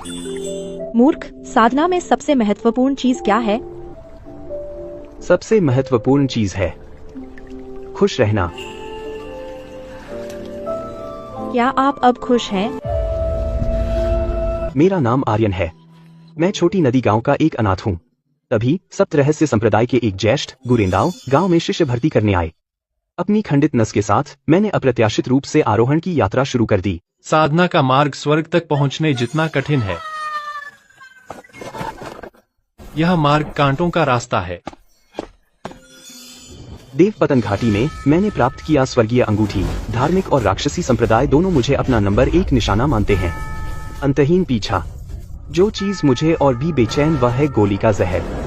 मूर्ख, साधना में सबसे महत्वपूर्ण चीज क्या है? सबसे महत्वपूर्ण चीज है खुश रहना। क्या आप अब खुश हैं? मेरा नाम आर्यन है। मैं छोटी नदी गांव का एक अनाथ हूँ। तभी सप्तरहस्य संप्रदाय के एक ज्येष्ठ गुरेंदाव गांव में शिष्य भर्ती करने आए। अपनी खंडित नस के साथ मैंने अप्रत्याशित रूप से आरोहण की यात्रा शुरू कर दी। साधना का मार्ग स्वर्ग तक पहुंचने जितना कठिन है, यह मार्ग कांटों का रास्ता है। देवपतन घाटी में मैंने प्राप्त किया स्वर्गीय अंगूठी। धार्मिक और राक्षसी संप्रदाय दोनों मुझे अपना नंबर 1 निशाना मानते हैं। अंतहीन पीछा। जो चीज मुझे और भी बेचैन वह है गोली का जहर।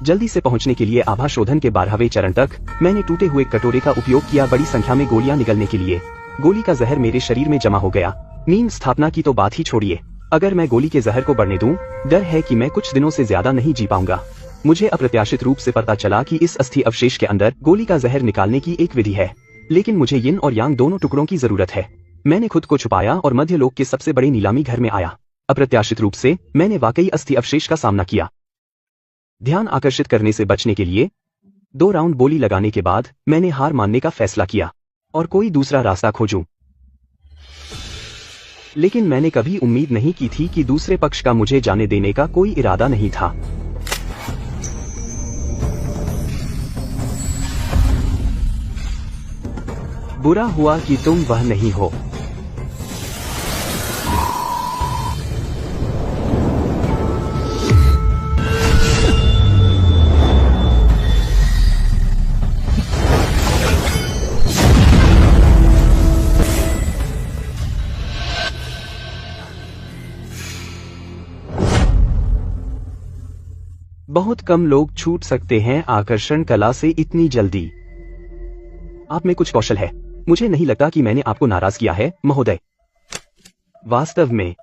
जल्दी से पहुंचने के लिए आभा शोधन के 12वें चरण तक मैंने टूटे हुए कटोरे का उपयोग किया बड़ी संख्या में गोलियां निगलने के लिए। गोली का जहर मेरे शरीर में जमा हो गया। नींद स्थापना की तो बात ही छोड़िए, अगर मैं गोली के जहर को बढ़ने दूं, डर है कि मैं कुछ दिनों से ज्यादा नहीं जी पाऊंगा। मुझे अप्रत्याशित रूप से पता चला कि इस अस्थि अवशेष के अंदर गोली का जहर निकालने की एक विधि है, लेकिन मुझे यिन और यांग दोनों टुकड़ों की जरूरत है। मैंने खुद को छुपाया और मध्यलोक के सबसे बड़े नीलामी घर में आया। अप्रत्याशित रूप से मैंने वाकई अस्थि अवशेष का सामना किया। ध्यान आकर्षित करने से बचने के लिए 2 राउंड बोली लगाने के बाद मैंने हार मानने का फैसला किया और कोई दूसरा रास्ता खोजूं। लेकिन मैंने कभी उम्मीद नहीं की थी कि दूसरे पक्ष का मुझे जाने देने का कोई इरादा नहीं था। बुरा हुआ कि तुम वह नहीं हो। बहुत कम लोग छूट सकते हैं आकर्षण कला से इतनी जल्दी। आप में कुछ कौशल है। मुझे नहीं लगता कि मैंने आपको नाराज किया है, महोदय। वास्तव में,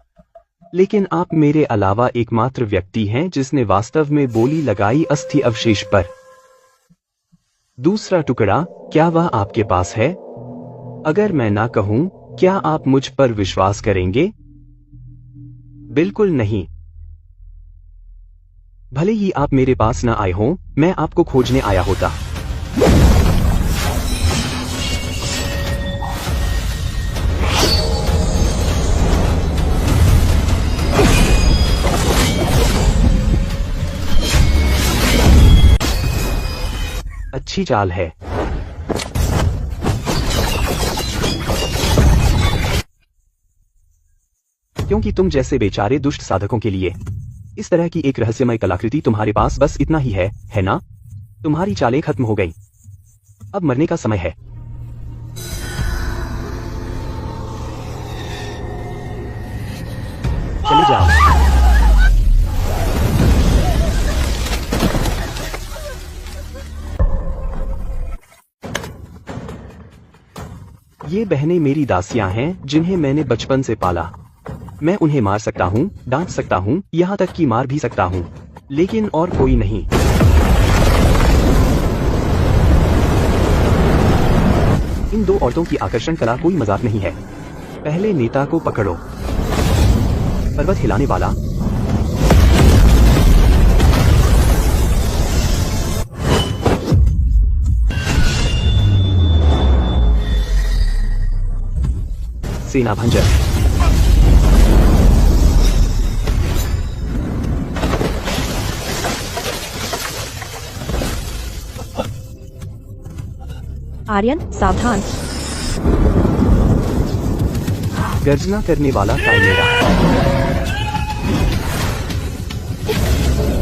लेकिन आप मेरे अलावा एकमात्र व्यक्ति हैं जिसने वास्तव में बोली लगाई अस्थि अवशेष पर। दूसरा टुकड़ा, क्या वह आपके पास है? अगर मैं ना कहूं, क्या आप मुझ पर विश्वास करेंगे? बिल्कुल नहीं। भले ही आप मेरे पास न आए हों, मैं आपको खोजने आया होता। अच्छी चाल है। क्योंकि तुम जैसे बेचारे दुष्ट साधकों के लिए इस तरह की एक रहस्यमय कलाकृति तुम्हारे पास बस इतना ही है ना? तुम्हारी चालें खत्म हो गई। अब मरने का समय है। चले जाओ। ये बहनें मेरी दासियां हैं जिन्हें मैंने बचपन से पाला। मैं उन्हें मार सकता हूँ, डांट सकता हूँ, यहाँ तक कि मार भी सकता हूँ, लेकिन और कोई नहीं। इन 2 औरतों की आकर्षण कला कोई मजाक नहीं है। पहले नेता को पकड़ो। पर्वत हिलाने वाला। सेना भंजन। आर्यन, सावधान। गर्जना करने वाला काइमेरा।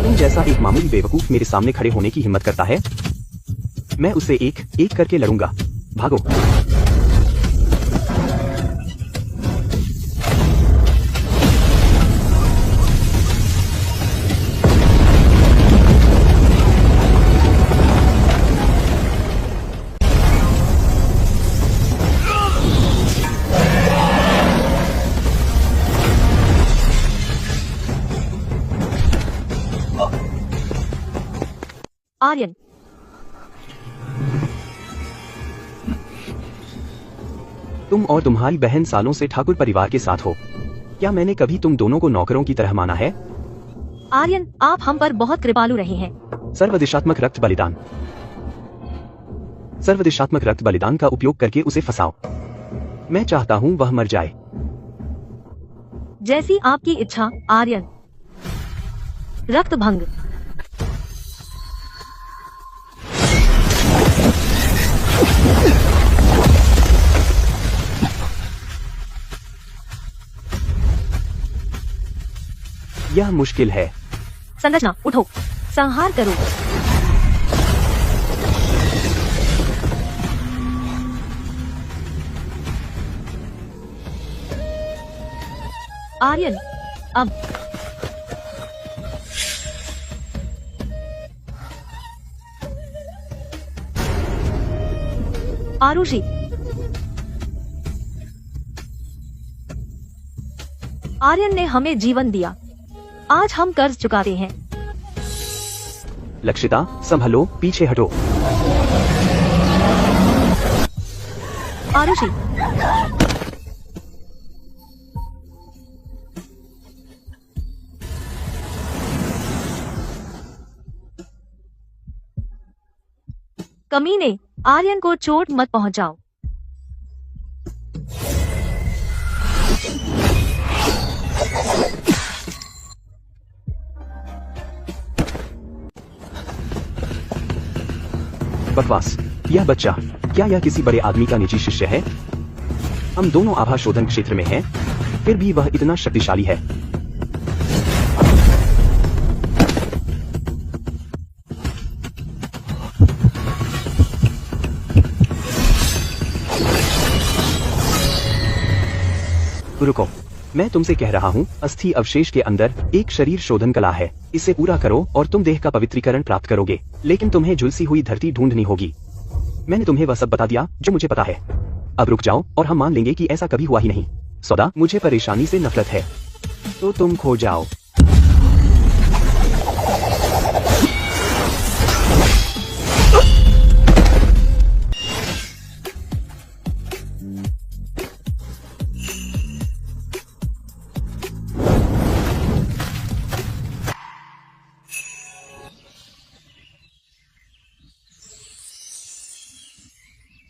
तुम जैसा एक मामूली बेवकूफ मेरे सामने खड़े होने की हिम्मत करता है? मैं उसे एक एक करके लड़ूंगा। भागो। आर्यन, तुम और तुम्हारी बहन सालों से ठाकुर परिवार के साथ हो। क्या मैंने कभी तुम दोनों को नौकरों की तरह माना है? आर्यन, आप हम पर बहुत कृपालु रहे हैं। सर्वदिशात्मक रक्त बलिदान। सर्वदिशात्मक रक्त बलिदान का उपयोग करके उसे फंसाओ। मैं चाहता हूँ वह मर जाए। जैसी आपकी इच्छा, आर्यन। रक्त भंग। यह मुश्किल है। संरचना, उठो, संहार करो। आर्यन, अब आरुषि, आर्यन ने हमें जीवन दिया। आज हम कर्ज चुकाते हैं। लक्षिता, संभलो, पीछे हटो। आरुषि, कमीने, आर्यन को चोट मत पहुंचाओ। बकवास। यह बच्चा, क्या यह किसी बड़े आदमी का निजी शिष्य है? हम दोनों आभा शोधन क्षेत्र में हैं, फिर भी वह इतना शक्तिशाली है। रुको, मैं तुमसे कह रहा हूँ, अस्थि अवशेष के अंदर एक शरीर शोधन कला है। इसे पूरा करो और तुम देह का पवित्रीकरण प्राप्त करोगे। लेकिन तुम्हें झुलसी हुई धरती ढूंढनी होगी। मैंने तुम्हें वह सब बता दिया जो मुझे पता है। अब रुक जाओ और हम मान लेंगे कि ऐसा कभी हुआ ही नहीं। सौदा, मुझे परेशानी से नफरत है, तो तुम खो जाओ।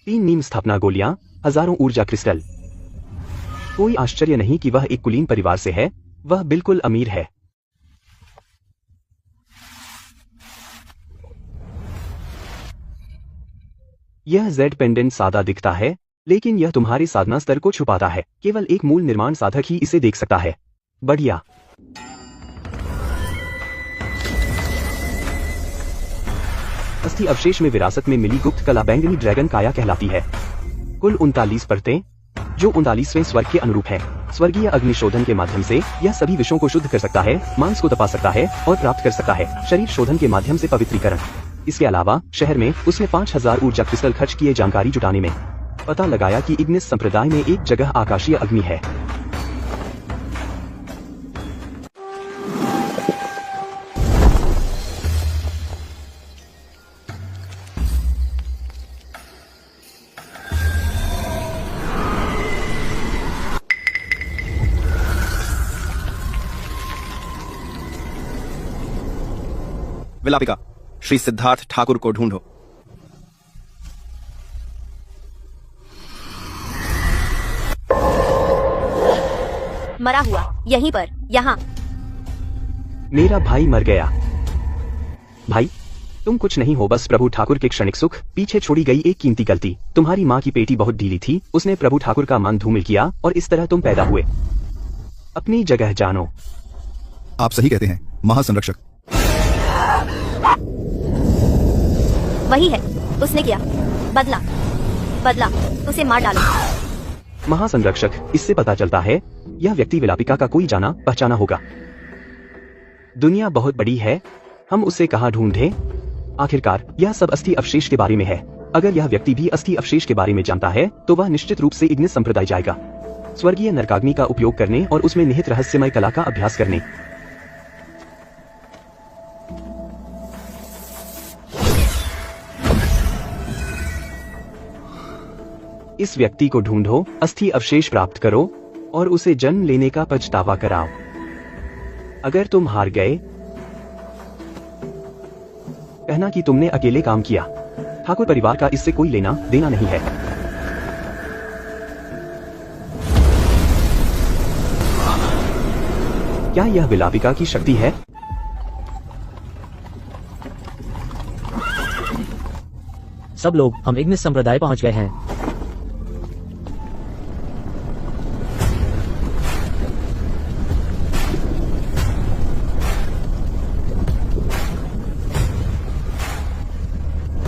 तीन नीम स्थापना गोलियां, हजारों ऊर्जा क्रिस्टल। कोई आश्चर्य नहीं कि वह एक कुलीन परिवार से है। वह बिल्कुल अमीर है। यह जेड पेंडेंट सादा दिखता है, लेकिन यह तुम्हारे साधना स्तर को छुपाता है। केवल एक मूल निर्माण साधक ही इसे देख सकता है। बढ़िया। अस्थि अवशेष में विरासत में मिली गुप्त कला बैंगनी ड्रैगन काया कहलाती है। कुल 39 परतें, जो 39वें स्वर्ग के अनुरूप है। स्वर्गीय अग्निशोधन के माध्यम से यह सभी विषयों को शुद्ध कर सकता है, मांस को तपा सकता है और प्राप्त कर सकता है। शरीर शोधन के माध्यम से पवित्रीकरण। इसके अलावा शहर में उसने 5000 ऊर्जा क्रिस्टल खर्च किए जानकारी जुटाने में। पता लगाया कि इग्निस संप्रदाय में एक जगह आकाशीय अग्नि है। विलापिका, श्री सिद्धार्थ ठाकुर को ढूंढो। मरा हुआ, यहीं पर, यहाँ। मेरा भाई मर गया। भाई, तुम कुछ नहीं हो, बस प्रभु ठाकुर के क्षणिक सुख, पीछे छोड़ी गई एक कीमती गलती। तुम्हारी माँ की पेटी बहुत ढीली थी, उसने प्रभु ठाकुर का मान धूमिल किया और इस तरह तुम पैदा हुए। अपनी जगह जानो। आप सही कहते हैं, महासंरक्षक। वही है, उसने किया। बदला, उसे मार डालो। महासंरक्षक, इससे पता चलता है यह व्यक्ति विलापिका का कोई जाना पहचाना होगा। दुनिया बहुत बड़ी है, हम उसे कहाँ ढूंढें? आखिरकार यह सब अस्थि अवशेष के बारे में है। अगर यह व्यक्ति भी अस्थि अवशेष के बारे में जानता है तो वह निश्चित रूप से इग्निस संप्रदाय जाएगा, स्वर्गीय नरकाग्नि का उपयोग करने और उसमें निहित रहस्यमय कला का अभ्यास करने। इस व्यक्ति को ढूंढो, अस्थि अवशेष प्राप्त करो और उसे जन्म लेने का पछतावा कराओ। अगर तुम हार गए, कहना कि तुमने अकेले काम किया। ठाकुर परिवार का इससे कोई लेना देना नहीं है। क्या यह विलापिका की शक्ति है? सब लोग, हम इग्निस संप्रदाय पहुंच गए हैं।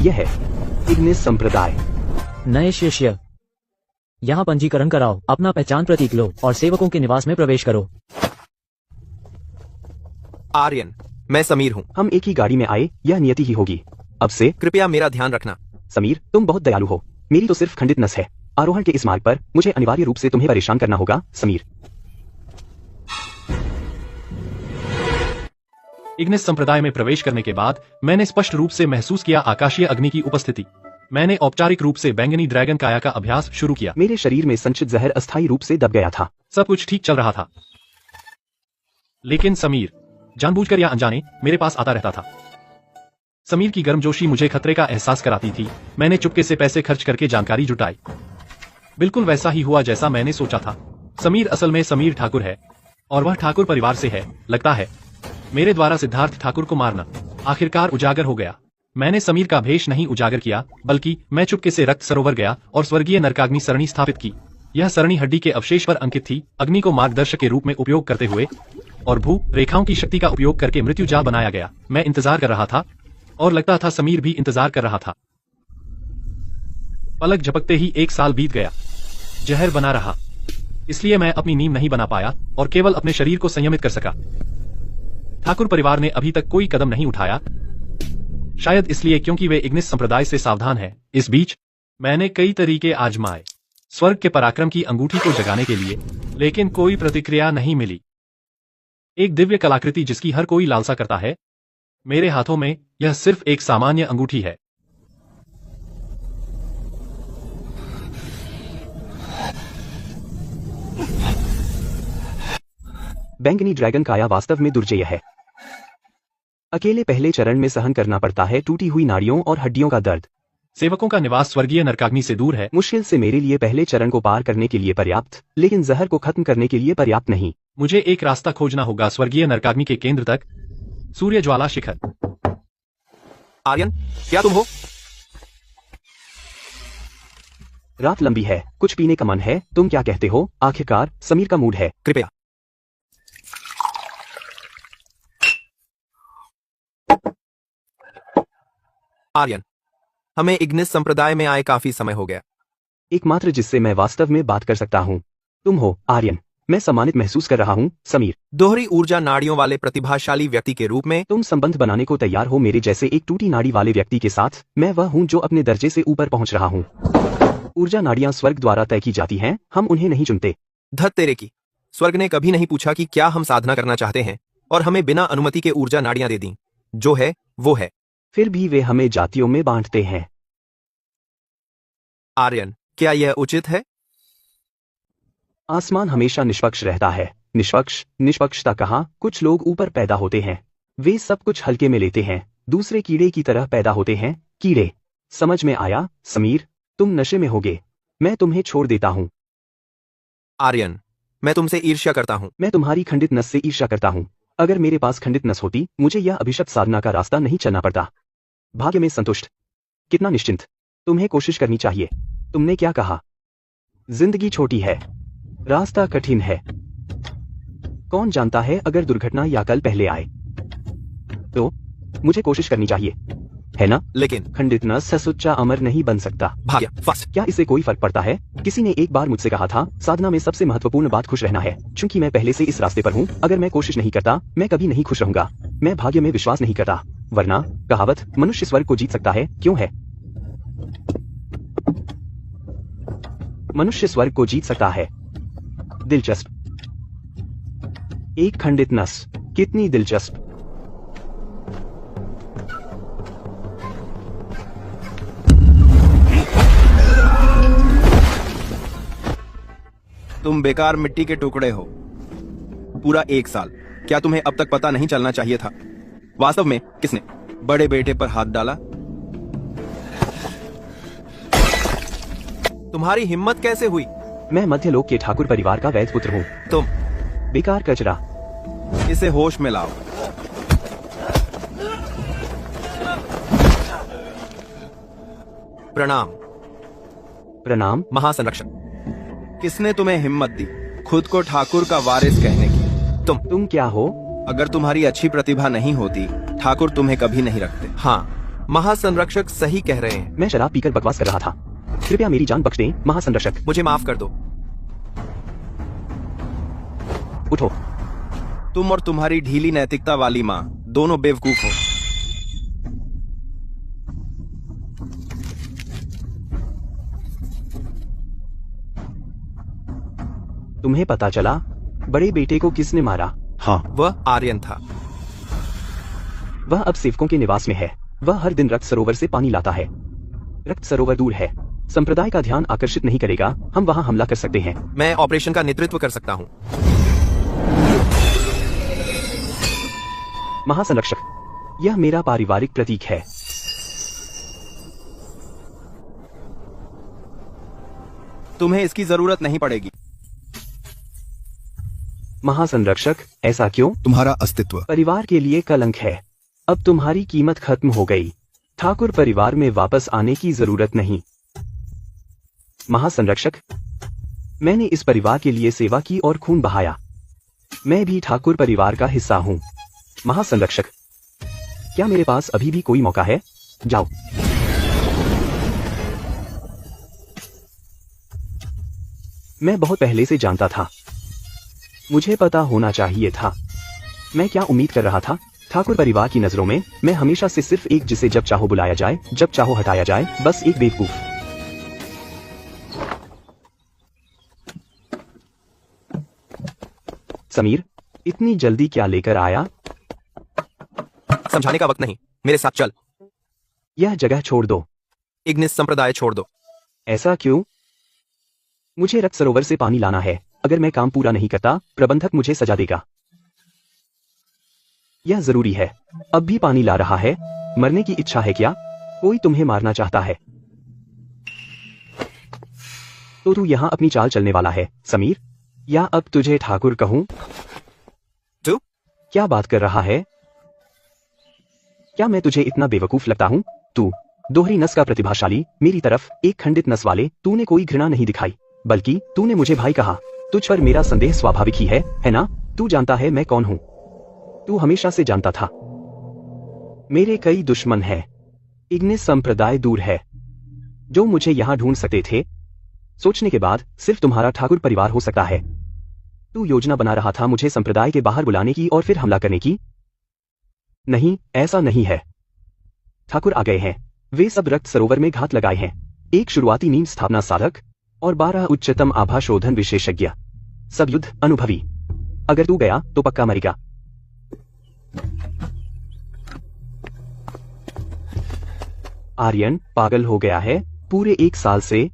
यह है इग्निस संप्रदाय। नए शिष्य, यहाँ पंजीकरण कराओ, अपना पहचान प्रतीक लो और सेवकों के निवास में प्रवेश करो। आर्यन, मैं समीर हूँ। हम एक ही गाड़ी में आए, यह नियति ही होगी। अब से कृपया मेरा ध्यान रखना। समीर, तुम बहुत दयालु हो। मेरी तो सिर्फ खंडित नस है। आरोहण के इस मार्ग पर मुझे अनिवार्य रूप से तुम्हें परेशान करना होगा, समीर। इग्निस संप्रदाय में प्रवेश करने के बाद मैंने स्पष्ट रूप से महसूस किया आकाशीय अग्नि की उपस्थिति। मैंने औपचारिक रूप से बैंगनी ड्रैगन काया का अभ्यास शुरू किया। मेरे शरीर में संचित जहर अस्थायी रूप से दब गया था। सब कुछ ठीक चल रहा था, लेकिन समीर जानबूझकर या अनजाने मेरे पास आता रहता था। समीर की गर्मजोशी मुझे खतरे का एहसास कराती थी। मैंने चुपके से पैसे खर्च करके जानकारी जुटाई। बिल्कुल वैसा ही हुआ जैसा मैंने सोचा था। समीर असल में समीर ठाकुर है और वह ठाकुर परिवार से है। लगता है मेरे द्वारा सिद्धार्थ ठाकुर को मारना आखिरकार उजागर हो गया। मैंने समीर का भेष नहीं उजागर किया, बल्कि मैं चुपके से रक्त सरोवर गया और स्वर्गीय नरकाग्नि सरणी स्थापित की। यह सरणी हड्डी के अवशेष पर अंकित थी। अग्नि को मार्गदर्शक के रूप में उपयोग करते हुए और भू रेखाओं की शक्ति का उपयोग करके मृत्यु जाल बनाया गया। मैं इंतजार कर रहा था और लगता था समीर भी इंतजार कर रहा था। पलक झपकते ही 1 साल बीत गया। जहर बना रहा, इसलिए मैं अपनी नींद नहीं बना पाया और केवल अपने शरीर को संयमित कर सका। ठाकुर परिवार ने अभी तक कोई कदम नहीं उठाया, शायद इसलिए क्योंकि वे इग्निस संप्रदाय से सावधान हैं। इस बीच मैंने कई तरीके आजमाए स्वर्ग के पराक्रम की अंगूठी को जगाने के लिए, लेकिन कोई प्रतिक्रिया नहीं मिली। एक दिव्य कलाकृति जिसकी हर कोई लालसा करता है, मेरे हाथों में यह सिर्फ एक सामान्य अंगूठी है। बैंगनी ड्रैगन काया वास्तव में दुर्जेय है। अकेले पहले चरण में सहन करना पड़ता है टूटी हुई नाड़ियों और हड्डियों का दर्द। सेवकों का निवास स्वर्गीय नरकाग्नि से दूर है। मुश्किल से मेरे लिए पहले चरण को पार करने के लिए पर्याप्त, लेकिन जहर को खत्म करने के लिए पर्याप्त नहीं। मुझे एक रास्ता खोजना होगा स्वर्गीय नरकाग्नि के केंद्र तक, सूर्य ज्वाला शिखर। आर्यन, क्या तुम हो? रात लंबी है, कुछ पीने का मन है। तुम क्या कहते हो? आखिरकार समीर का मूड है। कृपया। आर्यन, हमें इग्निस संप्रदाय में आए काफी समय हो गया। एकमात्र जिससे मैं वास्तव में बात कर सकता हूँ तुम हो, आर्यन। मैं सम्मानित महसूस कर रहा हूँ, समीर। दोहरी ऊर्जा नाड़ियों वाले प्रतिभाशाली व्यक्ति के रूप में तुम संबंध बनाने को तैयार हो मेरे जैसे एक टूटी नाड़ी वाले व्यक्ति के साथ। मैं वह हूँ जो अपने दर्जे से ऊपर पहुँच रहा हूँ। ऊर्जा नाड़ियाँ स्वर्ग द्वारा तय की जाती हैं, हम उन्हें नहीं चुनते। धत तेरे की। स्वर्ग ने कभी नहीं पूछा कि क्या हम साधना करना चाहते हैं और हमें बिना अनुमति के ऊर्जा नाड़ियां दे दी। जो है वो है। फिर भी वे हमें जातियों में बांटते हैं। आर्यन, क्या यह उचित है? आसमान हमेशा निष्पक्ष रहता है। निष्पक्ष? निष्पक्षता कहाँ? कुछ लोग ऊपर पैदा होते हैं, वे सब कुछ हल्के में लेते हैं। दूसरे कीड़े की तरह पैदा होते हैं। कीड़े। समझ में आया? समीर, तुम नशे में होगे। मैं तुम्हें छोड़ देता हूँ। आर्यन, मैं तुमसे ईर्ष्या करता हूँ। मैं तुम्हारी खंडित नस से ईर्ष्या करता हूँ। अगर मेरे पास खंडित नस होती, मुझे यह अभिशप्त साधना का रास्ता नहीं चलना पड़ता। भाग्य में संतुष्ट, कितना निश्चिंत। तुम्हें कोशिश करनी चाहिए। तुमने क्या कहा? जिंदगी छोटी है, रास्ता कठिन है। कौन जानता है अगर दुर्घटना या कल पहले आए तो? मुझे कोशिश करनी चाहिए, है ना? लेकिन खंडित नस सच्चा अमर नहीं बन सकता। भाग्य फास्ट। क्या इससे कोई फर्क पड़ता है? किसी ने एक बार मुझसे कहा था, साधना में सबसे महत्वपूर्ण बात खुश रहना है। चूंकि मैं पहले से इस रास्ते पर हूँ, अगर मैं कोशिश नहीं करता, मैं कभी नहीं खुश रहूंगा। मैं भाग्य में विश्वास नहीं करता, वरना कहावत मनुष्य स्वर्ग को जीत सकता है क्यों है? मनुष्य स्वर्ग को जीत सकता है। दिलचस्प। एक खंडित नस, कितनी दिलचस्प। तुम बेकार मिट्टी के टुकड़े हो। पूरा 1 साल। क्या तुम्हें अब तक पता नहीं चलना चाहिए था? वास्तव में किसने बड़े बेटे पर हाथ डाला? तुम्हारी हिम्मत कैसे हुई? मैं मध्यलोक के ठाकुर परिवार का वैध पुत्र हूँ। तुम बेकार कचरा। इसे होश में लाओ। प्रणाम प्रणाम। महासंरक्षक। किसने तुम्हें हिम्मत दी खुद को ठाकुर का वारिस कहने की? तुम क्या हो? अगर तुम्हारी अच्छी प्रतिभा नहीं होती, ठाकुर तुम्हें कभी नहीं रखते। हाँ, महासंरक्षक सही कह रहे हैं। मैं शराब पीकर बकवास कर रहा था। कृपया मेरी जान बख्श दें, महासंरक्षक। मुझे माफ कर दो। उठो। तुम और तुम्हारी ढीली नैतिकता वाली माँ दोनों बेवकूफ हो। तुम्हें पता चला बड़े बेटे को किसने मारा? हाँ, वह आर्यन था। वह अब सेवकों के निवास में है। वह हर दिन रक्त सरोवर से पानी लाता है। रक्त सरोवर दूर है, संप्रदाय का ध्यान आकर्षित नहीं करेगा। हम वहां हमला कर सकते हैं। मैं ऑपरेशन का नेतृत्व कर सकता हूँ। महासंरक्षक, यह मेरा पारिवारिक प्रतीक है। तुम्हें इसकी जरूरत नहीं पड़ेगी। महासंरक्षक, ऐसा क्यों? तुम्हारा अस्तित्व परिवार के लिए कलंक है। अब तुम्हारी कीमत खत्म हो गई। ठाकुर परिवार में वापस आने की जरूरत नहीं। महासंरक्षक, मैंने इस परिवार के लिए सेवा की और खून बहाया। मैं भी ठाकुर परिवार का हिस्सा हूं। महासंरक्षक, क्या मेरे पास अभी भी कोई मौका है? जाओ। मैं बहुत पहले से जानता था। मुझे पता होना चाहिए था। मैं क्या उम्मीद कर रहा था? ठाकुर परिवार की नजरों में मैं हमेशा से सिर्फ एक जिसे जब चाहो बुलाया जाए, जब चाहो हटाया जाए, बस एक बेवकूफ। समीर, इतनी जल्दी क्या लेकर आया? समझाने का वक्त नहीं, मेरे साथ चल। यह जगह छोड़ दो। इग्निस संप्रदाय छोड़ दो। ऐसा क्यों? मुझे रक्त सरोवर से पानी लाना है। अगर मैं काम पूरा नहीं करता, प्रबंधक मुझे सजा देगा। यह जरूरी है। अब भी पानी ला रहा है। मरने की इच्छा है क्या? कोई तुम्हें मारना चाहता है। तो तू यहां अपनी चाल चलने वाला है, समीर? या अब तुझे ठाकुर कहूं? तू क्या बात कर रहा है? क्या मैं तुझे इतना बेवकूफ लगता हूं? तू दोहरी नस का प्रतिभाशाली, मेरी तरफ एक खंडित नस वाले। तूने कोई घृणा नहीं दिखाई, बल्कि तूने मुझे भाई कहा। तुझ पर मेरा संदेह स्वाभाविक ही है ना? तू जानता है मैं कौन हूं। तू हमेशा से जानता था। मेरे कई दुश्मन हैं। इग्निस संप्रदाय दूर है। जो मुझे यहां ढूंढ सकते थे, सोचने के बाद सिर्फ तुम्हारा ठाकुर परिवार हो सकता है। तू योजना बना रहा था मुझे संप्रदाय के बाहर बुलाने की और फिर हमला करने की। नहीं, ऐसा नहीं है। ठाकुर आ गए हैं। वे सब रक्त सरोवर में घात लगाए हैं। एक शुरुआती नींव स्थापना साधक और 12 उच्चतम आभा शोधन विशेषज्ञ। सब युद्ध अनुभवी। अगर तू गया तो पक्का मरेगा। आर्यन पागल हो गया है। पूरे 1 साल से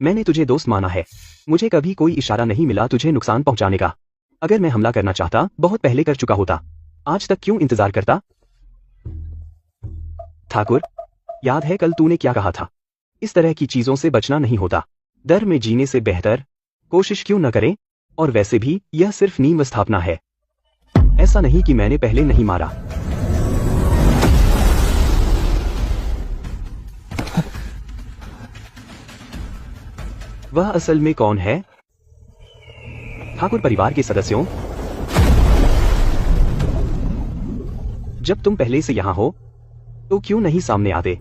मैंने तुझे दोस्त माना है। मुझे कभी कोई इशारा नहीं मिला तुझे नुकसान पहुंचाने का। अगर मैं हमला करना चाहता, बहुत पहले कर चुका होता। आज तक क्यों इंतजार करता? ठाकुर, याद है कल तूने क्या कहा था? इस तरह की चीजों से बचना नहीं होता। डर में जीने से बेहतर कोशिश क्यों न करें? और वैसे भी यह सिर्फ नींव स्थापना है। ऐसा नहीं कि मैंने पहले नहीं मारा। वह असल में कौन है? ठाकुर परिवार के सदस्यों, जब तुम पहले से यहां हो तो क्यों नहीं सामने आते?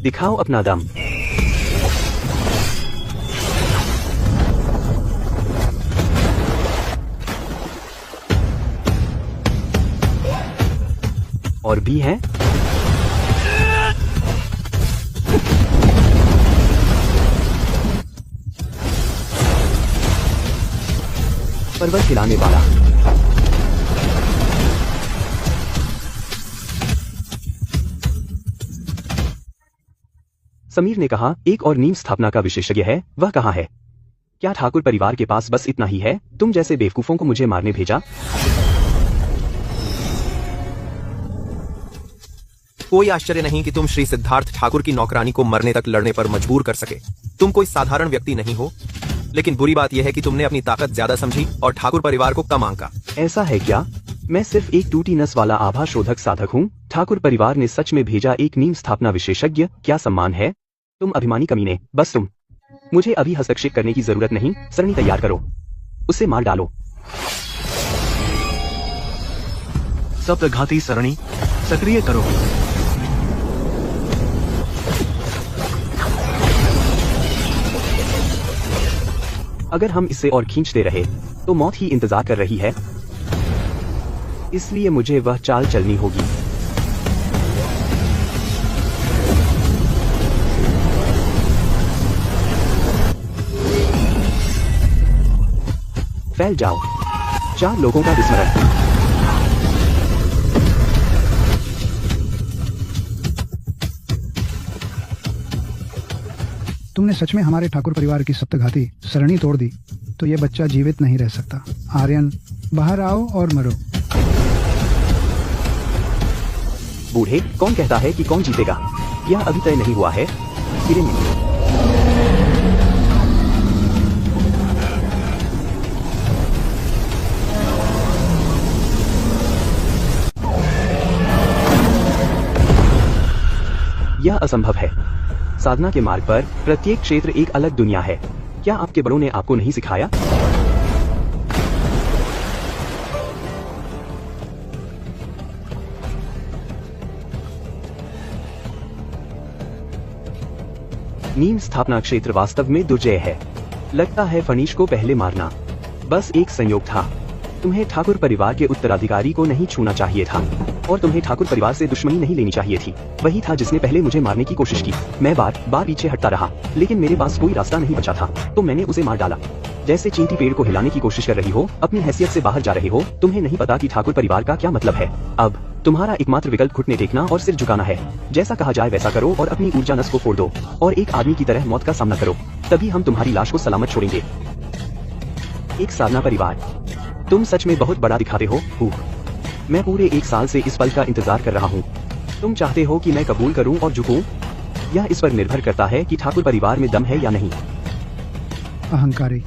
दिखाओ अपना दम। और भी हैं? पर्वत हिलाने वाला। समीर ने कहा, एक और नीम स्थापना का विशेषज्ञ है, वह कहाँ है? क्या ठाकुर परिवार के पास बस इतना ही है? तुम जैसे बेवकूफों को मुझे मारने भेजा? कोई आश्चर्य नहीं कि तुम श्री सिद्धार्थ ठाकुर की नौकरानी को मरने तक लड़ने पर मजबूर कर सके। तुम कोई साधारण व्यक्ति नहीं हो, लेकिन बुरी बात यह है कि तुमने अपनी ताकत ज्यादा समझी और ठाकुर परिवार को कम आंका। ऐसा है क्या? मैं सिर्फ एक टूटी नस वाला आभा शोधक साधक हूँ। ठाकुर परिवार ने सच में भेजा एक नीम स्थापना विशेषज्ञ। क्या सम्मान है? तुम अभिमानी कमीने, बस तुम। मुझे अभी हस्तक्षेप करने की जरूरत नहीं। सरणी तैयार करो, उसे मार डालो। सप्तघाती सरणी सक्रिय करो। अगर हम इसे और खींचते रहे तो मौत ही इंतजार कर रही है, इसलिए मुझे वह चाल चलनी होगी। फैल जाओ। 4 लोगों का विस्मरण। तुमने सच में हमारे ठाकुर परिवार की सप्तघाती सरणी तोड़ दी, तो ये बच्चा जीवित नहीं रह सकता। आर्यन, बाहर आओ और मरो। बूढ़े, कौन कहता है कि कौन जीतेगा? यह अभी तय नहीं हुआ है। किरण, यह असंभव है। साधना के मार्ग पर प्रत्येक क्षेत्र एक अलग दुनिया है। क्या आपके बड़ों ने आपको नहीं सिखाया? नीम स्थापना क्षेत्र वास्तव में दुर्जय है। लगता है फनीश को पहले मारना बस एक संयोग था। तुम्हें ठाकुर परिवार के उत्तराधिकारी को नहीं छूना चाहिए था, और तुम्हें ठाकुर परिवार से दुश्मनी नहीं लेनी चाहिए थी। वही था जिसने पहले मुझे मारने की कोशिश की। मैं बार बार पीछे हटता रहा, लेकिन मेरे पास कोई रास्ता नहीं बचा था, तो मैंने उसे मार डाला। जैसे चींटी पेड़ को हिलाने की कोशिश कर रही हो, अपनी हैसियत से बाहर जा रहे हो। तुम्हें नहीं पता कि ठाकुर परिवार का क्या मतलब है। अब तुम्हारा एकमात्र विकल्प घुटने टेकना और सिर झुकाना है। जैसा कहा जाए वैसा करो और अपनी ऊर्जा नस को फोड़ दो और एक आदमी की तरह मौत का सामना करो। तभी हम तुम्हारी लाश को सलामत छोड़ेंगे। एक साधना परिवार, तुम सच में बहुत बड़ा दिखाते हो। मैं पूरे 1 साल से इस पल का इंतजार कर रहा हूँ। तुम चाहते हो कि मैं कबूल करूँ और झुकूं? यह इस पर निर्भर करता है कि ठाकुर परिवार में दम है या नहीं। अहंकारी।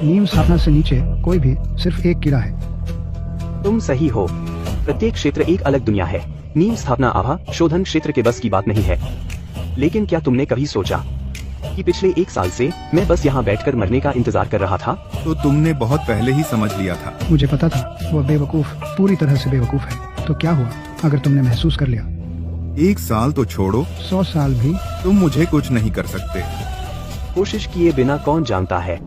नीम स्थापना से नीचे कोई भी सिर्फ एक कीड़ा है। तुम सही हो। प्रत्येक क्षेत्र एक अलग दुनिया है। नीम स्थापना आभा शोधन क्षेत्र के बस की बात नहीं है। लेकिन क्या तुमने कभी सोचा कि पिछले 1 साल से मैं बस यहाँ बैठकर मरने का इंतजार कर रहा था? तो तुमने बहुत पहले ही समझ लिया था। मुझे पता था वह बेवकूफ पूरी तरह से बेवकूफ है। तो क्या हुआ अगर तुमने महसूस कर लिया? 1 साल तो छोड़ो, 100 साल भी। तुम मुझे कुछ नहीं कर सकते। कोशिश किए बिना कौन जानता है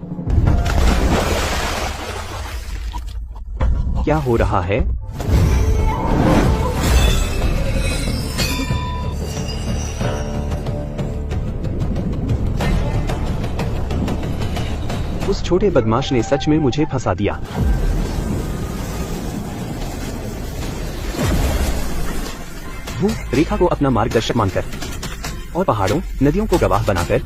क्या हो रहा है। उस छोटे बदमाश ने सच में मुझे फंसा दिया। रेखा को अपना मार्गदर्शक मानकर और पहाड़ों नदियों को गवाह बनाकर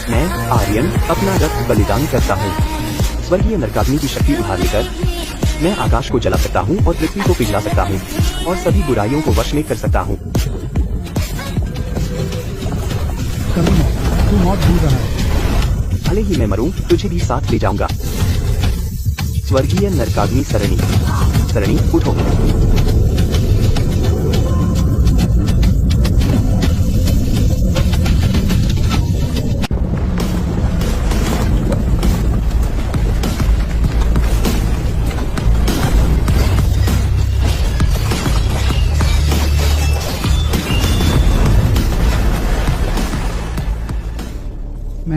मैं आर्यन अपना रक्त बलिदान करता हूँ। स्वर्गीय नरकाग्नि की शक्ति उधार लेकर मैं आकाश को जला सकता हूँ और पृथ्वी को पिघला सकता हूँ और सभी बुराइयों को वश में कर सकता हूँ। तू मौत ढूंढ रहा है। भले ही मैं मरूं, तुझे भी साथ ले जाऊंगा। स्वर्गीय नरकाग्नि सरणी, सरणी उठो।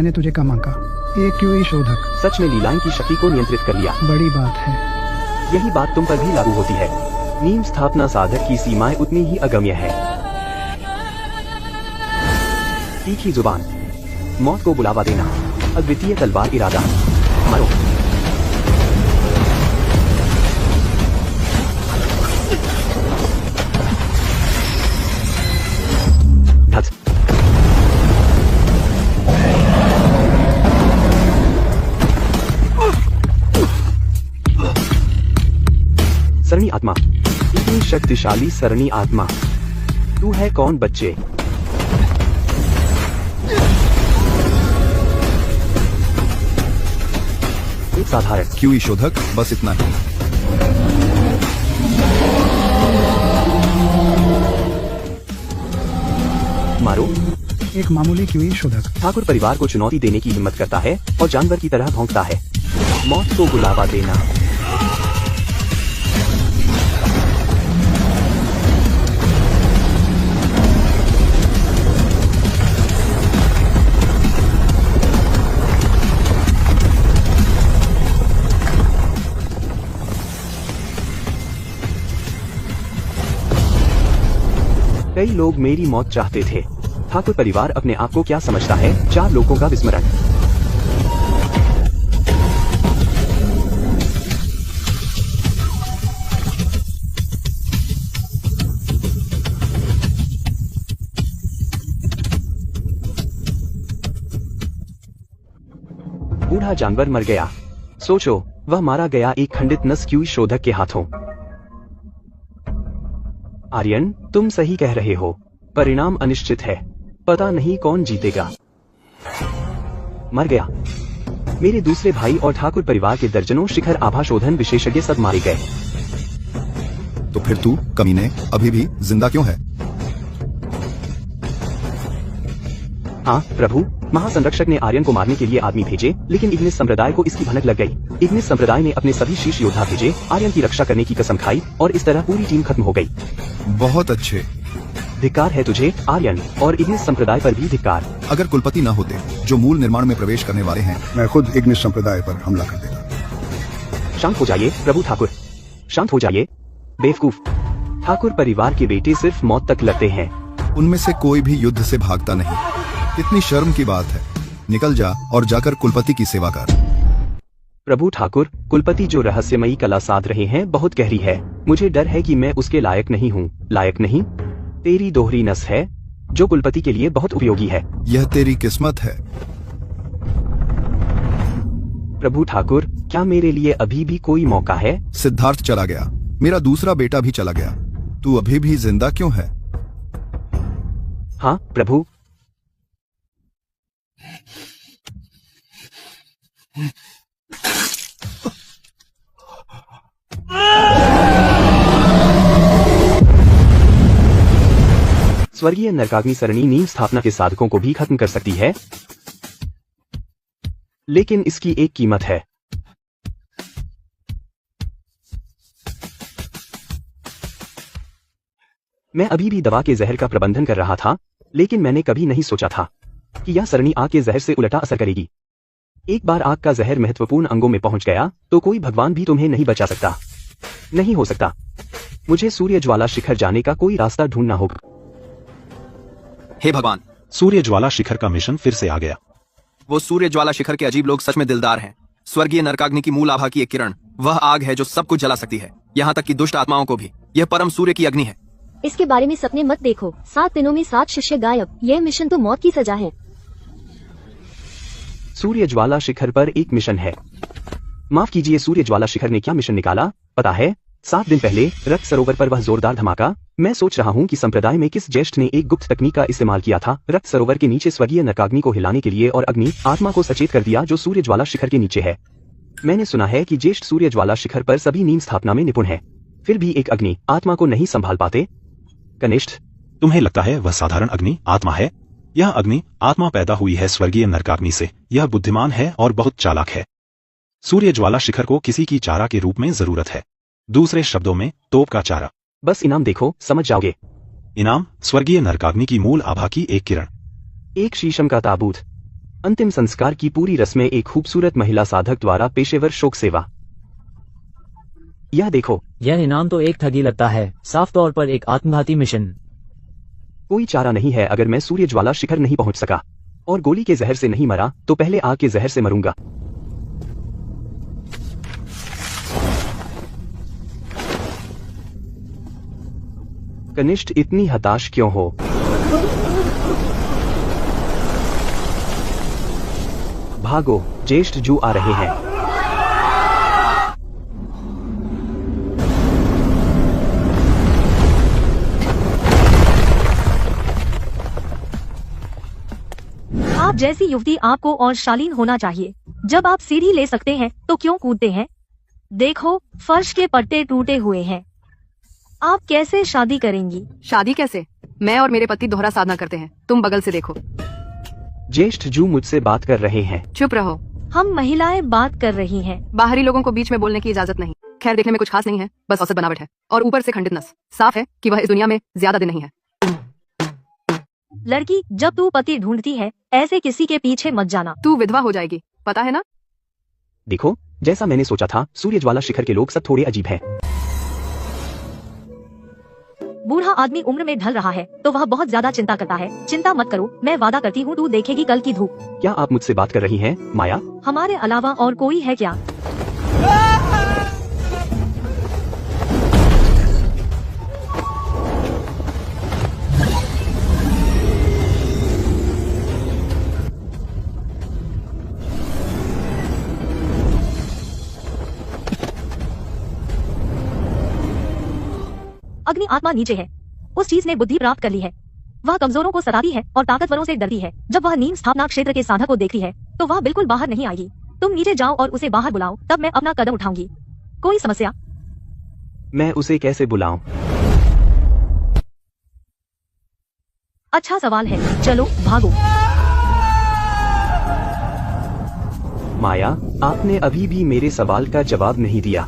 मैंने तुझे कम आंका। एक QE शोधक, सच में लीलाएं की शक्ति को नियंत्रित कर लिया। बड़ी बात है। यही बात तुम पर भी लागू होती है। नीम स्थापना साधक की सीमाएं उतनी ही अगम्य है। तीखी जुबान, मौत को बुलावा देना, अद्वितीय तलवार इरादा, मरो। धत। सरणी आत्मा, इतनी शक्तिशाली सरणी आत्मा। तू है कौन बच्चे? एक साधारण QE शोधक, बस इतना ही। मारो। एक मामूली QE शोधक। ठाकुर परिवार को चुनौती देने की हिम्मत करता है और जानवर की तरह भौंकता है। मौत को बुलावा देना। कई लोग मेरी मौत चाहते थे। ठाकुर परिवार अपने आप को क्या समझता है? 4 लोगों का विस्मरण। बूढ़ा जानवर मर गया। सोचो, वह मारा गया एक खंडित नस QE शोधक के हाथों। आर्यन, तुम सही कह रहे हो। परिणाम अनिश्चित है। पता नहीं कौन जीतेगा। मर गया। मेरे दूसरे भाई और ठाकुर परिवार के दर्जनों शिखर आभाशोधन विशेषज्ञ सब मारे गए। तो फिर तू कमीने अभी भी जिंदा क्यों है? हाँ प्रभु, महासंरक्षक ने आर्यन को मारने के लिए आदमी भेजे, लेकिन इग्निस संप्रदाय को इसकी भनक लग गई। इग्निस संप्रदाय ने अपने सभी शीर्ष योद्धा भेजे, आर्यन की रक्षा करने की कसम खाई और इस तरह पूरी टीम खत्म हो गई। बहुत अच्छे। धिक्कार है तुझे आर्यन, और इग्निस संप्रदाय पर भी धिक्कार। अगर कुलपति न होते जो मूल निर्माण में प्रवेश करने वाले हैं, मैं खुद इग्निस संप्रदाय पर हमला कर देता। शांत हो जाइए प्रभु ठाकुर, शांत हो जाइए। बेवकूफ, ठाकुर परिवार के बेटे सिर्फ मौत तक लड़ते हैं। उनमें से कोई भी युद्ध से भागता नहीं। कितनी शर्म की बात है। निकल जा और जाकर कुलपति की सेवा कर। प्रभु ठाकुर, कुलपति जो रहस्यमयी कला साध रहे हैं बहुत गहरी है। मुझे डर है कि मैं उसके लायक नहीं हूँ। लायक नहीं? तेरी दोहरी नस है जो कुलपति के लिए बहुत उपयोगी है। यह तेरी किस्मत है। प्रभु ठाकुर, क्या मेरे लिए अभी भी कोई मौका है? सिद्धार्थ चला गया, मेरा दूसरा बेटा भी चला गया। तू अभी भी जिंदा क्यों है? हाँ प्रभु। स्वर्गीय नरकाग्नि सरणी नीम स्थापना के साधकों को भी खत्म कर सकती है, लेकिन इसकी एक कीमत है। मैं अभी भी दवा के जहर का प्रबंधन कर रहा था, लेकिन मैंने कभी नहीं सोचा था कि यह सरणी आग के जहर से उलटा असर करेगी। एक बार आग का जहर महत्वपूर्ण अंगों में पहुंच गया तो कोई भगवान भी तुम्हें नहीं बचा सकता। नहीं हो सकता। मुझे सूर्य ज्वाला शिखर जाने का कोई रास्ता ढूंढना होगा। हे भगवान, सूर्य ज्वाला शिखर का मिशन फिर से आ गया। वो सूर्य ज्वाला शिखर के अजीब लोग सच में दिलदार हैं। स्वर्गीय नरकाग्नि की मूल आभा की एक किरण, वह आग है जो सब कुछ जला सकती है, यहाँ तक कि दुष्ट आत्माओं को भी। यह परम सूर्य की अग्नि है। इसके बारे में सपने मत देखो। 7 दिनों में 7 शिष्य गायब। यह मिशन तो मौत की सजा है। सूर्य ज्वाला शिखर पर एक मिशन है। माफ कीजिए, सूर्य ज्वाला शिखर ने क्या मिशन निकाला पता है? 7 दिन पहले रक्त सरोवर पर वह जोरदार धमाका। मैं सोच रहा हूँ कि संप्रदाय में किस ज्येष्ठ ने एक गुप्त तकनीक का इस्तेमाल किया था रक्त सरोवर के नीचे स्वर्गीय नरकाग्नि को हिलाने के लिए, और अग्नि आत्मा को सचेत कर दिया जो सूर्य ज्वाला शिखर के नीचे है। मैंने सुना है कि ज्येष्ठ सूर्य ज्वाला शिखर पर सभी नीम स्थापना में निपुण है, फिर भी एक अग्नि आत्मा को नहीं संभाल पाते। कनिष्ठ, तुम्हें लगता है वह साधारण अग्नि आत्मा है? यह अग्नि आत्मा पैदा हुई है स्वर्गीय नरकाग्नि से। यह बुद्धिमान है और बहुत चालाक है। सूर्य ज्वाला शिखर को किसी की चारा के रूप में जरूरत है। दूसरे शब्दों में, तोप का चारा। बस इनाम देखो, समझ जाओगे। इनाम स्वर्गीय नरकाग्नि की मूल आभा की एक किरण। एक शीशम का ताबूत। अंतिम संस्कार की पूरी रस्में एक खूबसूरत महिला साधक द्वारा पेशेवर शोक सेवा। यह देखो, यह इनाम तो एक ठगी लगता है, साफ तौर पर एक आत्मघाती मिशन। कोई चारा नहीं है अगर मैं सूर्य ज्वाला शिखर नहीं पहुंच सका और गोली के जहर से नहीं मरा तो पहले आग के जहर से मरूंगा। कनिष्ठ इतनी हताश क्यों हो? भागो, ज्येष्ठ जू आ रहे हैं। आप जैसी युवती आपको और शालीन होना चाहिए। जब आप सीढ़ी ले सकते हैं तो क्यों कूदते हैं? देखो, फर्श के पट्टे टूटे हुए हैं। आप कैसे शादी करेंगी? शादी कैसे? मैं और मेरे पति दोहरा साधना करते हैं, तुम बगल से देखो। ज्येष्ठ जू मुझसे बात कर रहे हैं। चुप रहो। हम महिलाएं बात कर रही हैं। बाहरी लोगों को बीच में बोलने की इजाजत नहीं। खैर, देखने में कुछ खास नहीं है, बस औसत बनावट है और ऊपर से खंडित नस। साफ है कि वह इस दुनिया में ज्यादा दिन नहीं है। लड़की, जब तू पति ढूंढती है ऐसे किसी के पीछे मत जाना। तू विधवा हो जाएगी, पता है ना? देखो, जैसा मैंने सोचा था, सूर्य ज्वाला शिखर के लोग सब थोड़े अजीब हैं। बूढ़ा आदमी उम्र में ढल रहा है तो वह बहुत ज्यादा चिंता करता है। चिंता मत करो, मैं वादा करती हूँ तू देखेगी कल की धूप। क्या आप मुझसे बात कर रही हैं, माया? हमारे अलावा और कोई है क्या? अग्नि आत्मा नीचे है। उस चीज ने बुद्धि प्राप्त कर ली है। वह कमजोरों को सताती है और ताकतवरों से डरती है। जब वह नीम स्थापना क्षेत्र के साधक को देखती है तो वह बिल्कुल बाहर नहीं आएगी। तुम नीचे जाओ और उसे बाहर बुलाओ, तब मैं अपना कदम उठाऊंगी। कोई समस्या? मैं उसे कैसे बुलाऊं? अच्छा सवाल है, चलो भागो। माया, आपने अभी भी मेरे सवाल का जवाब नहीं दिया।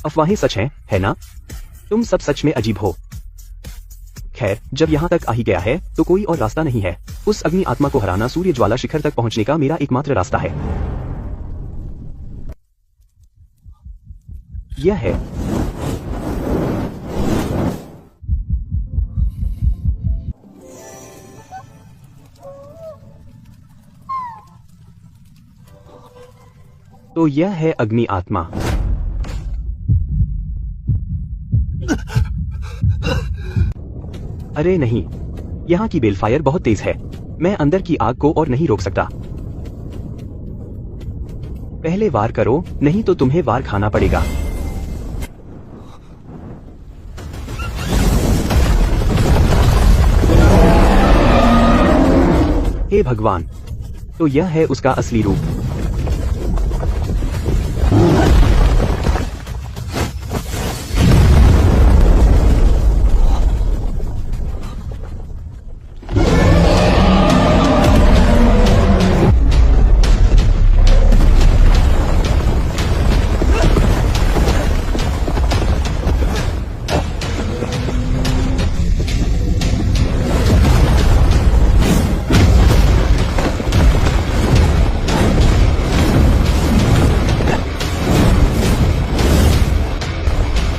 अफवाहें सच हैं, है ना? तुम सब सच में अजीब हो। खैर, जब यहाँ तक आ ही गया है तो कोई और रास्ता नहीं है। उस अग्नि आत्मा को हराना सूर्य ज्वाला शिखर तक पहुंचने का मेरा एकमात्र रास्ता है। यह है। तो यह है अग्नि आत्मा। अरे नहीं, यहाँ की बेलफायर बहुत तेज है। मैं अंदर की आग को और नहीं रोक सकता। पहले वार करो, नहीं तो तुम्हें वार खाना पड़ेगा। हे भगवान, तो यह है उसका असली रूप।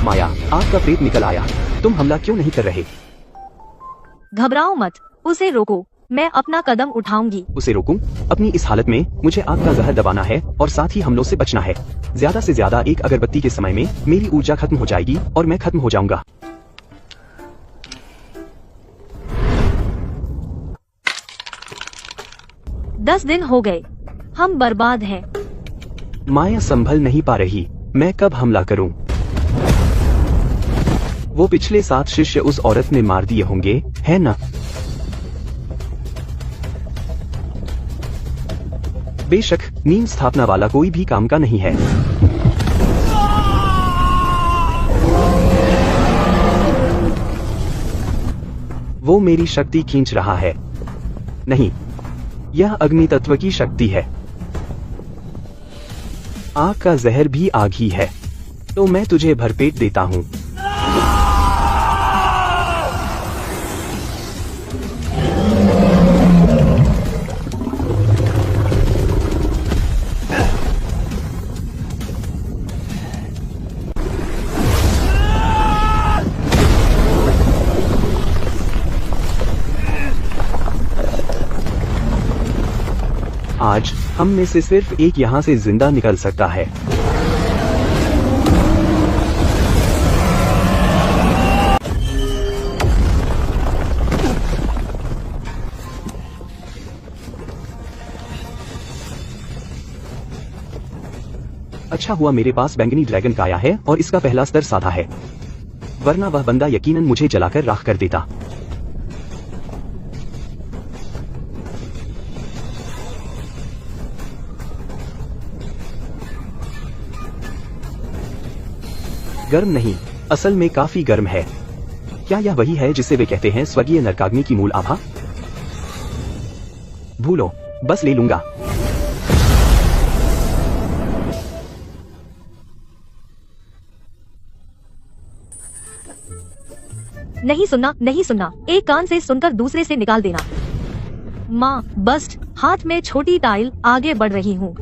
माया, आपका पेट निकल आया। तुम हमला क्यों नहीं कर रहे? घबराओ मत, उसे रोको। मैं अपना कदम उठाऊंगी। उसे रोकूं? अपनी इस हालत में मुझे आग का जहर दबाना है और साथ ही हमलों से बचना है। ज्यादा से ज्यादा एक अगरबत्ती के समय में मेरी ऊर्जा खत्म हो जाएगी और मैं खत्म हो जाऊंगा। दस दिन हो गए, हम बर्बाद हैं। माया संभल नहीं पा रही। मैं कब हमला करूं? वो पिछले 7 शिष्य उस औरत ने मार दिए होंगे, है ना? बेशक नीम स्थापना वाला कोई भी काम का नहीं है। वो मेरी शक्ति खींच रहा है। नहीं, यह अग्नि तत्व की शक्ति है। आग का जहर भी आग ही है। तो मैं तुझे भरपेट देता हूं। आज हम में से सिर्फ एक यहाँ से जिंदा निकल सकता है। अच्छा हुआ मेरे पास बैंगनी ड्रैगन काया है और इसका पहला स्तर साधा है, वरना वह बंदा यकीनन मुझे जलाकर राख कर देता। गर्म नहीं, असल में काफी गर्म है। क्या यह वही है जिसे वे कहते हैं स्वर्गीय नरकाग्नि की मूल आभा? भूलो, बस ले लूंगा। नहीं सुनना, नहीं सुनना, एक कान से सुनकर दूसरे से निकाल देना। माँ, बस्ट, हाथ में छोटी टाइल, आगे बढ़ रही हूँ।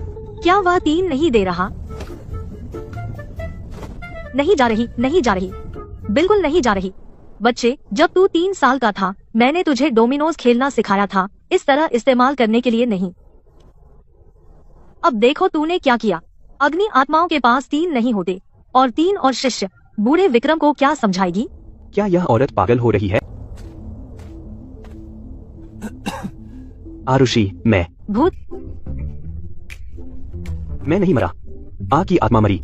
क्या वह 3 नहीं दे रहा? नहीं जा रही, नहीं जा रही, बिल्कुल नहीं जा रही। बच्चे, जब तू 3 साल का था, मैंने तुझे डोमिनोज खेलना सिखाया था, इस तरह इस्तेमाल करने के लिए नहीं। अब देखो तूने क्या किया। अग्नि आत्माओं के पास 3 नहीं होते, और 3 और शिष्य। बूढ़े विक्रम को क्या समझाएगी? क्या यह औरत पागल हो रही है? आरुषि, मैं भूत? मैं नहीं मरा, आ की आत्मा मरी।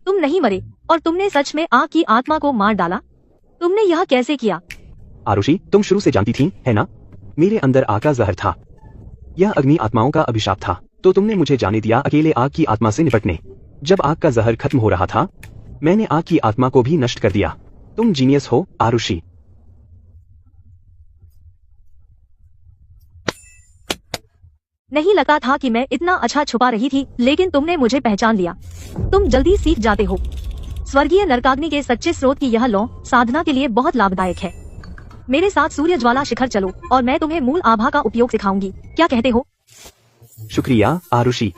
तुम नहीं मरे, और तुमने सच में आ की आत्मा को मार डाला। तुमने यह कैसे किया? आरुषि, तुम शुरू से जानती थी, है ना? मेरे अंदर आग का जहर था। यह अग्नि आत्माओं का अभिशाप था, तो तुमने मुझे जाने दिया अकेले आग की आत्मा से निपटने। जब आग का जहर खत्म हो रहा था, मैंने आग की आत्मा को भी नष्ट कर दिया। तुम जीनियस हो, आरुषि। नहीं लगता था कि मैं इतना अच्छा छुपा रही थी, लेकिन तुमने मुझे पहचान लिया। तुम जल्दी सीख जाते हो। स्वर्गीय नरकाग्नि के सच्चे स्रोत की यह लौ साधना के लिए बहुत लाभदायक है। मेरे साथ सूर्य ज्वाला शिखर चलो, और मैं तुम्हें मूल आभा का उपयोग सिखाऊंगी। क्या कहते हो? शुक्रिया, आरुषि।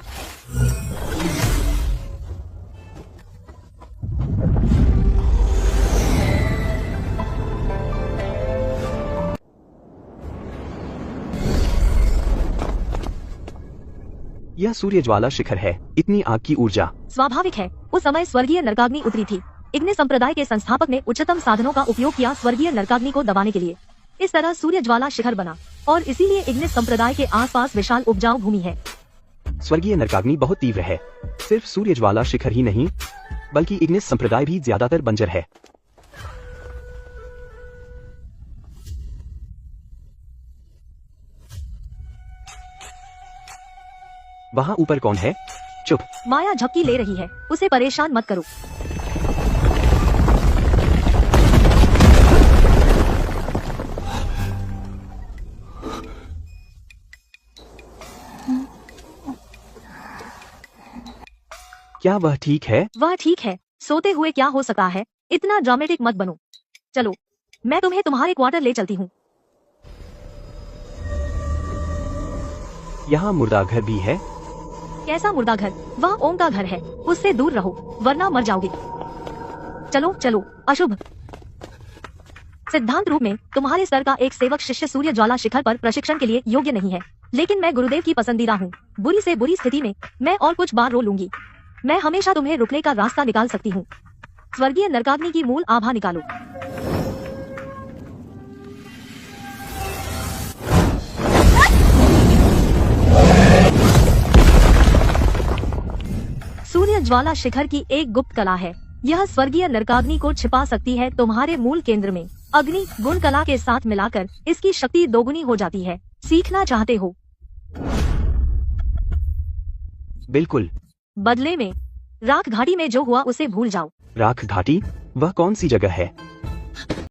यह सूर्य ज्वाला शिखर है, इतनी आग की ऊर्जा। स्वाभाविक है, उस समय स्वर्गीय नरकाग्नि उतरी थी। इग्निस संप्रदाय के संस्थापक ने उच्चतम साधनों का उपयोग किया स्वर्गीय नरकाग्नि को दबाने के लिए। इस तरह सूर्य ज्वाला शिखर बना, और इसीलिए इग्निस संप्रदाय के आसपास विशाल उपजाऊ भूमि है। स्वर्गीय नरकाग्नि बहुत तीव्र है। सिर्फ सूर्य ज्वाला शिखर ही नहीं, बल्कि इग्निस संप्रदाय भी ज्यादातर बंजर है। वहाँ ऊपर कौन है? चुप। माया झपकी ले रही है, उसे परेशान मत करो। क्या वह ठीक है? वह ठीक है, सोते हुए क्या हो सकता है? इतना ड्रामेटिक मत बनो। चलो, मैं तुम्हें तुम्हारे क्वार्टर ले चलती हूँ। यहाँ मुर्दाघर भी है? कैसा मुर्दाघर? वह ओम का घर है, उससे दूर रहो, वरना मर जाओगे। चलो चलो, अशुभ। सिद्धांत रूप में तुम्हारे स्तर का एक सेवक शिष्य सूर्य ज्वाला शिखर पर प्रशिक्षण के लिए योग्य नहीं है, लेकिन मैं गुरुदेव की पसंदीदा हूँ। बुरी से बुरी स्थिति में मैं और कुछ बार रो लूंगी। मैं हमेशा तुम्हें रुकने का रास्ता निकाल सकती हूँ। स्वर्गीय नरकाग्नि की मूल आभा निकालो। सूर्य ज्वाला शिखर की एक गुप्त कला है। यह स्वर्गीय नरकाग्नि को छिपा सकती है। तुम्हारे मूल केंद्र में अग्नि गुण कला के साथ मिलाकर इसकी शक्ति दोगुनी हो जाती है। सीखना चाहते हो? बिल्कुल। बदले में राख घाटी में जो हुआ उसे भूल जाओ। राख घाटी? वह कौन सी जगह है?